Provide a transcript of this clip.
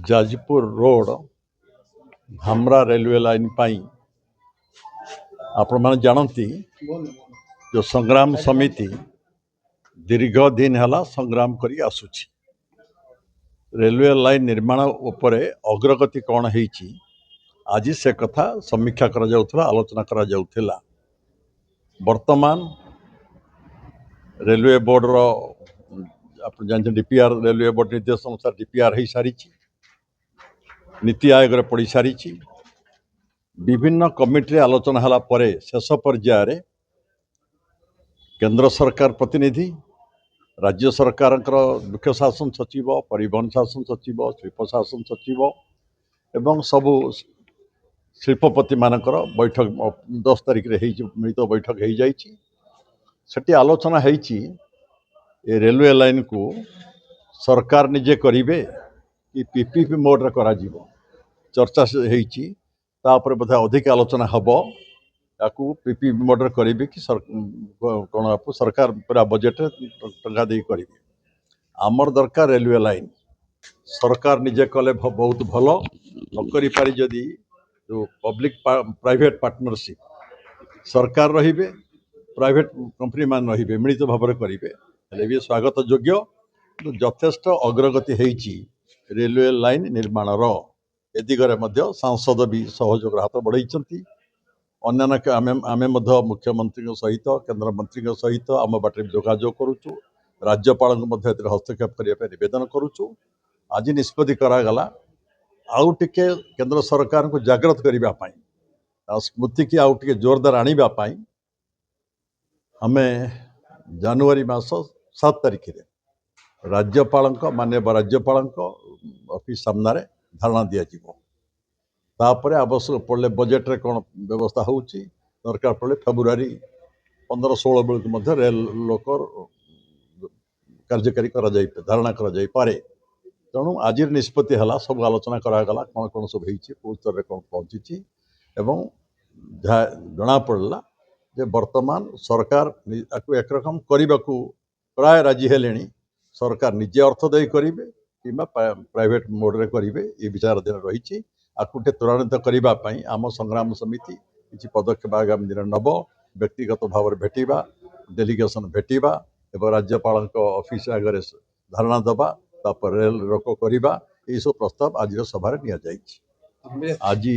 Jajpur road Dhamra railway line पाई आपण मैंने जानती जो संग्राम समिति दीर्घ दिन है संग्राम करी आसुची रेलवे लाइन निर्माण उपरे अग्रगति कौन है आज से कथा समीक्षा करा जाउथला आलोचना करा जाउथला। वर्तमान रेलवे बोर्ड रो आप जानते डीपीआर रेलवे बोर्ड निर्देश अनुसार डीपीआर हो सारी नीति आयोग रे पड़ी सारी विभिन्न कमिटी आलोचना हला परे शेष पर्यायर केंद्र सरकार प्रतिनिधि राज्य सरकार मुख्य शासन सचिव परिवहन शासन सचिव शिल्प शासन सचिव एवं सबू शिल्पपति मानकर बैठक 10 तारिख रे मिलित बैठक हो जाइए। सेठी आलोचना होइछि रेलवे लाइन को सरकार निजे करिवे कि पीपीपी मोड रे करा जीवो चर्चा होइछि तापर बोध अधिक आलोचना हब याकू पीपीपी मोड रे करिवे कि कौन आप सरकार पूरा बजेट टंका दे करिवे। आमर दरकार रेलवे लाइन सरकार निजे कले बहुत भल नकरी पारि जदि जो पब्लिक प्राइवेट पार्टनरशिप सरकार रहिबे प्राइवेट कंपनी मान रहिबे मिलित भाव में करेंगे हेले भी स्वागत योग्य यथेष्ट अग्रगति होइछि रेलवे लाइन निर्माण ए दिगरे मध्य सांसद भी सहयोग हाथ बढ़ाई अन्य आमे मुख्यमंत्री सहित केंद्र मंत्री सहित आम बाटे जोगाजोग करुचु राज्यपाल हस्तक्षेप करने निवेदन करुचु। आज निष्पत्ति करागला आउ टिके केंद्र सरकार को जागृत करने स्मृति की आउ टिके जोरदार आने हमें जनवरी मास 7 तारिख राज्यपाल माननीय राज्यपाल ऑफिस सामने धारणा दिज्व तापर आवश्यक पड़े बजेट रे कौन व्यवस्था होची दरकार पड़े फेब्रुआरी 15-16 बेलू रेल लोकर कार्यकारी धारणा पारे तेणु आज निष्पत्ति है सब आलोचना करागला कौन कौन सब हो स्तर में कौन पहुँची एवं जना पड़ा जे वर्तमान सरकार एक रकम करने को प्राय राजी है सरकार निजे अर्थ दे करेंगे कि प्राइवेट मोड रे करेंगे ये विचाराधीन रही आकुटे त्वरान्वित करने आम संग्राम समिति किसी पदक्षेप आगामी दिन नब व्यक्तिगत भाव में भेटा डेलीगेशन भेटा एवं राज्यपाल ऑफिस आगे धारणा दबा तापर रेल रोको करवा यह सब प्रस्ताव आज सभार नि आज